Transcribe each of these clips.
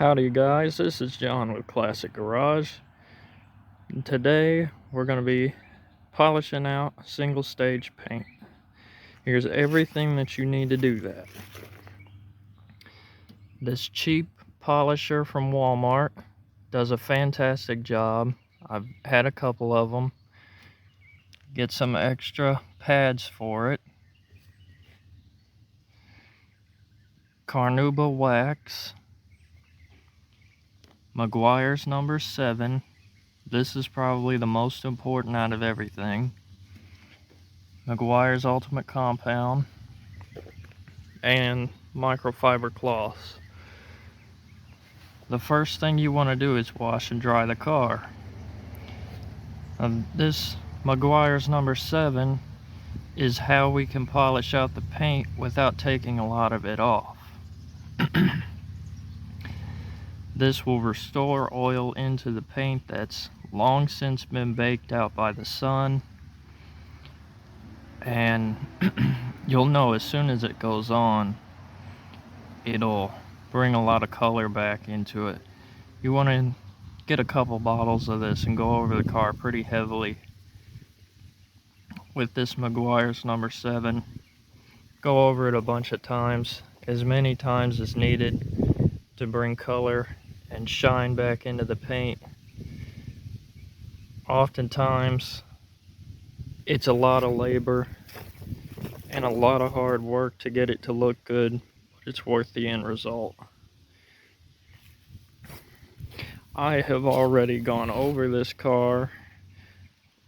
Howdy guys, this is John with Classic Garage. And today we're going to be polishing out single stage paint. Here's everything that you need to do that. This cheap polisher from Walmart does a fantastic job. I've had a couple of them. Get some extra pads for it. Carnauba wax. Meguiar's number 7. This is probably the most important out of everything. Meguiar's Ultimate Compound and microfiber cloths. The first thing you want to do is wash and dry the car. This Meguiar's number 7 is how we can polish out the paint without taking a lot of it off. This will restore oil into the paint that's long since been baked out by the sun, and you'll know as soon as it goes on, it'll bring a lot of color back into it. You want to get a couple bottles of this and go over the car pretty heavily with this Meguiar's number 7. Go over it a bunch of times, as many times as needed to bring color and shine back into the paint. Oftentimes it's a lot of labor and a lot of hard work to get it to look good, but it's worth the end result. I have already gone over this car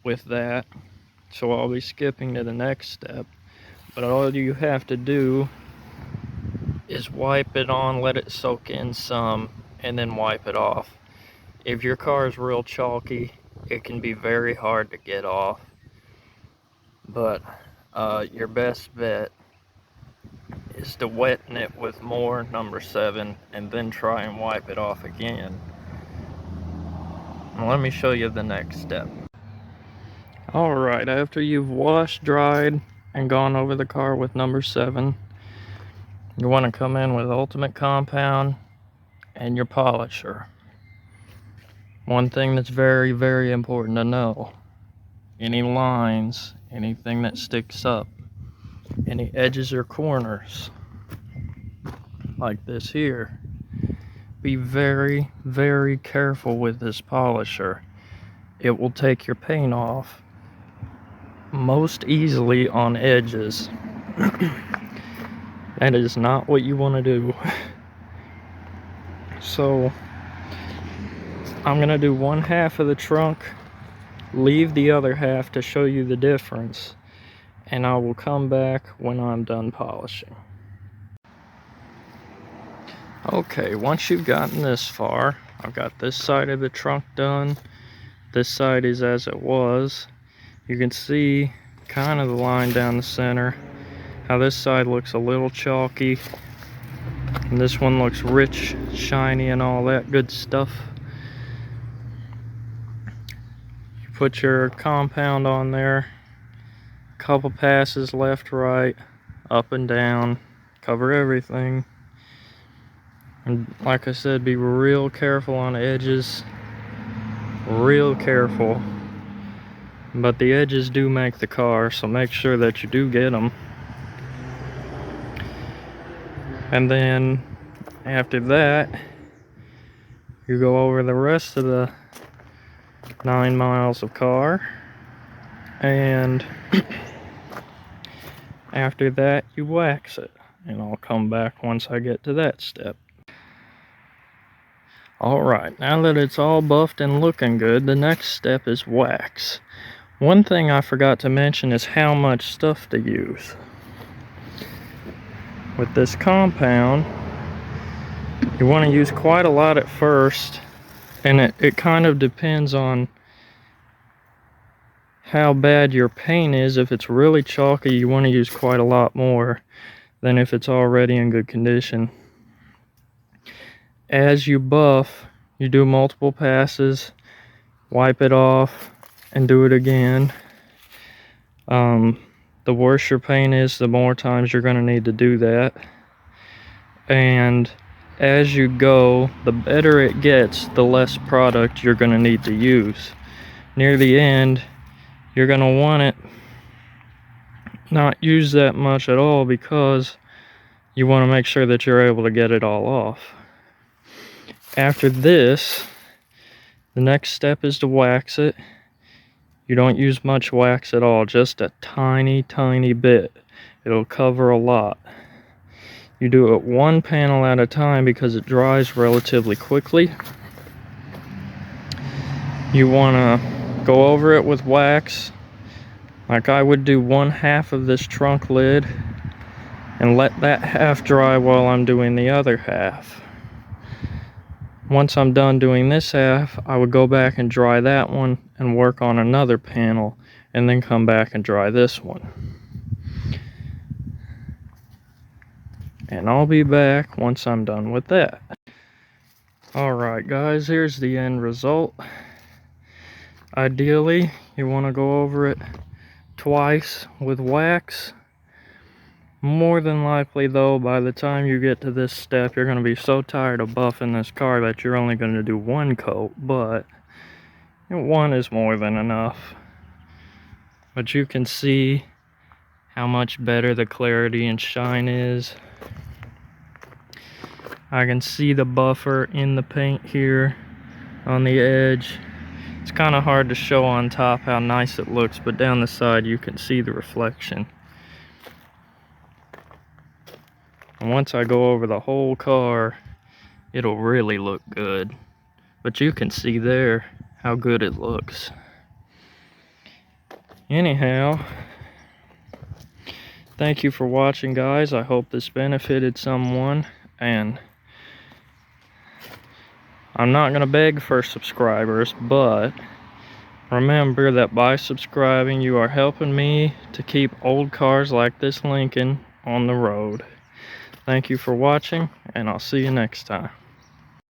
with that, so I'll be skipping to the next step. But all you have to do is wipe it on, let it soak in some, and then wipe it off. If your car is real chalky, it can be very hard to get off. But your best bet is to wetten it with more number 7 and then try and wipe it off again. Let me show you the next step. Alright, after you've washed, dried, and gone over the car with number 7, you want to come in with Ultimate Compound and your polisher. One thing that's very, very important to know: any lines, anything that sticks up, any edges or corners, like this here, be very, very careful with this polisher. It will take your paint off most easily on edges. That is not what you want to do. So I'm gonna do one half of the trunk, leave the other half to show you the difference, and I will come back when I'm done polishing. Okay, once you've gotten this far, I've got this side of the trunk done. This side is as it was. You can see kind of the line down the center, how this side looks a little chalky, and this one looks rich, shiny, and all that good stuff. You put your compound on there, couple passes left, right, up and down, cover everything. And like I said, be real careful on edges, real careful. But the edges do make the car, so make sure that you do get them. And then after that, you go over the rest of the 9 miles of car, and after that you wax it, and I'll come back once I get to that step. Alright, now that it's all buffed and looking good, the next step is wax. One thing I forgot to mention is how much stuff to use. With this compound, you want to use quite a lot at first, and it kind of depends on how bad your paint is. If it's really chalky, you want to use quite a lot more than if it's already in good condition. As you buff, you do multiple passes, wipe it off, and do it again. The worse your paint is, the more times you're going to need to do that. And as you go, the better it gets, the less product you're going to need to use. Near the end, you're going to want it not use that much at all, because you want to make sure that you're able to get it all off. After this, the next step is to wax it. You don't use much wax at all, just a tiny bit. It'll cover a lot. You do it one panel at a time because it dries relatively quickly. You want to go over it with wax. Like I would do one half of this trunk lid and let that half dry while I'm doing the other half. Once I'm done doing this half, I would go back and dry that one and work on another panel, and then come back and dry this one. And I'll be back once I'm done with that. Alright guys, here's the end result. Ideally, you want to go over it twice with wax. More than likely though, by the time you get to this step, you're going to be so tired of buffing this car that you're only going to do one coat, but one is more than enough. But you can see how much better the clarity and shine is. I can see the buffer in the paint here on the edge. It's kind of hard to show on top how nice it looks, but down the side you can see the reflection. And once I go over the whole car, it'll really look good. But you can see there how good it looks. Anyhow, thank you for watching, guys. I hope this benefited someone, and I'm not going to beg for subscribers, but remember that by subscribing, you are helping me to keep old cars like this Lincoln on the road. Thank you for watching, and I'll see you next time.